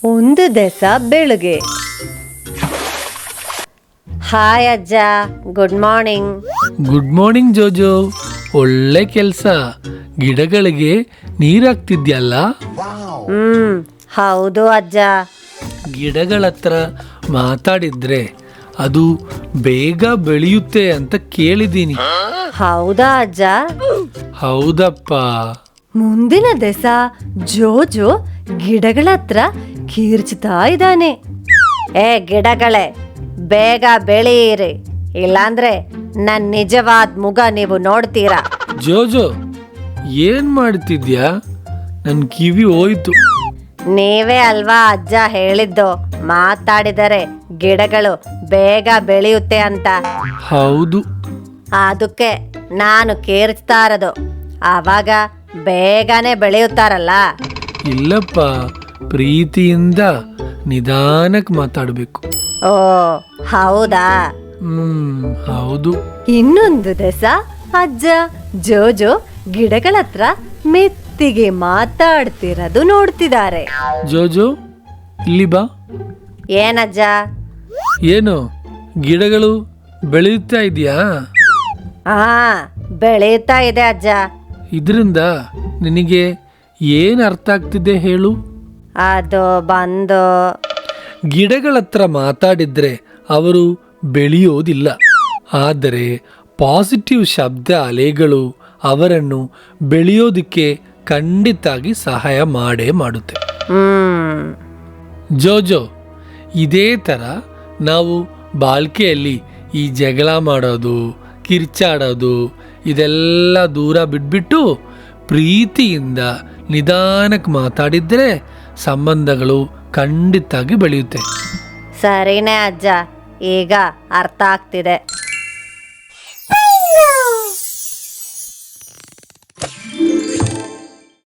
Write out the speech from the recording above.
ಒಂದು ದಿವಸ ಬೆಳಗ್ಗೆ. ಹಾಯ್ ಅಜ್ಜ, good morning. Good morning Jojo. ಒಳ್ಳೆ ಕೆಲಸ. ಗಿಡಗಳಿಗೆ ನೀರಾಗ್ತಿದ್ಯಲ್ಲ. ಹೌದು ಅಜ್ಜ. ಗಿಡಗಳ ಹತ್ರ ಮಾತಾಡಿದ್ರೆ ಅದು ಬೇಗ ಬೆಳೆಯುತ್ತೆ ಅಂತ ಕೇಳಿದ್ದೀನಿ. ಹೌದಾ ಅಜ್ಜ? ಹೌದಪ್ಪ. ಮುಂದಿನ ದಿವಸ ಜೋಜೋ ಗಿಡಗಳ ಹತ್ರ ಕೀರ್ಚ್ತಾ ಇದ್ದಾನೆ. ಏ ಗಿಡಗಳೇ, ಬೇಗ ಬೆಳೀರಿ, ಇಲ್ಲಾಂದ್ರೆ ನನ್ನ ನಿಜವಾದ ಮುಗ ನೀವು ನೋಡ್ತೀರಾ. ಜೋಜೋ, ಏನ್ ಮಾಡ್ತಿದ್ಯಾ? ನನ್ ಕಿವಿ ಹೋಯ್ತು. ನೀವೇ ಅಲ್ವಾ ಅಜ್ಜ ಹೇಳಿದ್ದು, ಮಾತಾಡಿದರೆ ಗಿಡಗಳು ಬೇಗ ಬೆಳೆಯುತ್ತೆ ಅಂತ. ಹೌದು. ಅದಕ್ಕೆ ನಾನು ಕೇರ್ಚ್ತಾ ಇರೋದು. ಆವಾಗ ಬೇಗನೆ ಬೆಳೆಯುತ್ತಾರಲ್ಲ. ಇಲ್ಲಪ್ಪ, ಪ್ರೀತಿಯಿಂದ ನಿಧಾನಕ್ಕೆ ಮಾತಾಡ್ಬೇಕು. ಓ ಹೌದಾ? ಹೌದು. ಇನ್ನೊಂದು ದಿವಸ ಅಜ್ಜ ಜೋಜೋ ಗಿಡಗಳ ಹತ್ರ ಮೆತ್ತಿಗೆ ಮಾತಾಡ್ತಿರೋದು ನೋಡ್ತಿದ್ದಾರೆ. ಜೋಜೋ, ಇಲ್ಲಿ ಬಾ. ಏನಜ್ಜ? ಏನು, ಗಿಡಗಳು ಬೆಳೆಯುತ್ತಾ ಇದೆಯಾ? ಹಾ, ಬೆಳೆಯುತ್ತಾ ಇದೆ ಅಜ್ಜ. ಇದರಿಂದ ನಿನಗೆ ಏನು ಅರ್ಥ ಆಗ್ತಿದೆ ಹೇಳು? ಅದು ಬಂದು, ಗಿಡಗಳ ಹತ್ರ ಮಾತಾಡಿದ್ರೆ ಅವರು ಬೆಳೆಯೋದಿಲ್ಲ, ಆದರೆ ಪಾಸಿಟಿವ್ ಶಬ್ದ ಅಲೆಗಳು ಅವರನ್ನು ಬೆಳೆಯೋದಕ್ಕೆ ಖಂಡಿತಾಗಿ ಸಹಾಯ ಮಾಡೇ ಮಾಡುತ್ತೆ. ಜೋಜೋ, ಇದೇ ಥರ ನಾವು ಬಾಲ್ಕೆಯಲ್ಲಿ ಈ ಜಗಳ ಮಾಡೋದು, ಕಿರ್ಚಾಡೋದು ಇದೆಲ್ಲ ದೂರ ಬಿಟ್ಬಿಟ್ಟು ಪ್ರೀತಿಯಿಂದ ನಿಧಾನಕ್ಕೆ ಮಾತಾಡಿದ್ರೆ ಸಂಬಂಧಗಳು ಖಂಡಿತಾಗಿ ಬೆಳೆಯುತ್ತೆ. ಸರಿನೇ ಅಜ್ಜ, ಈಗ ಅರ್ಥ ಆಗ್ತಿದೆ.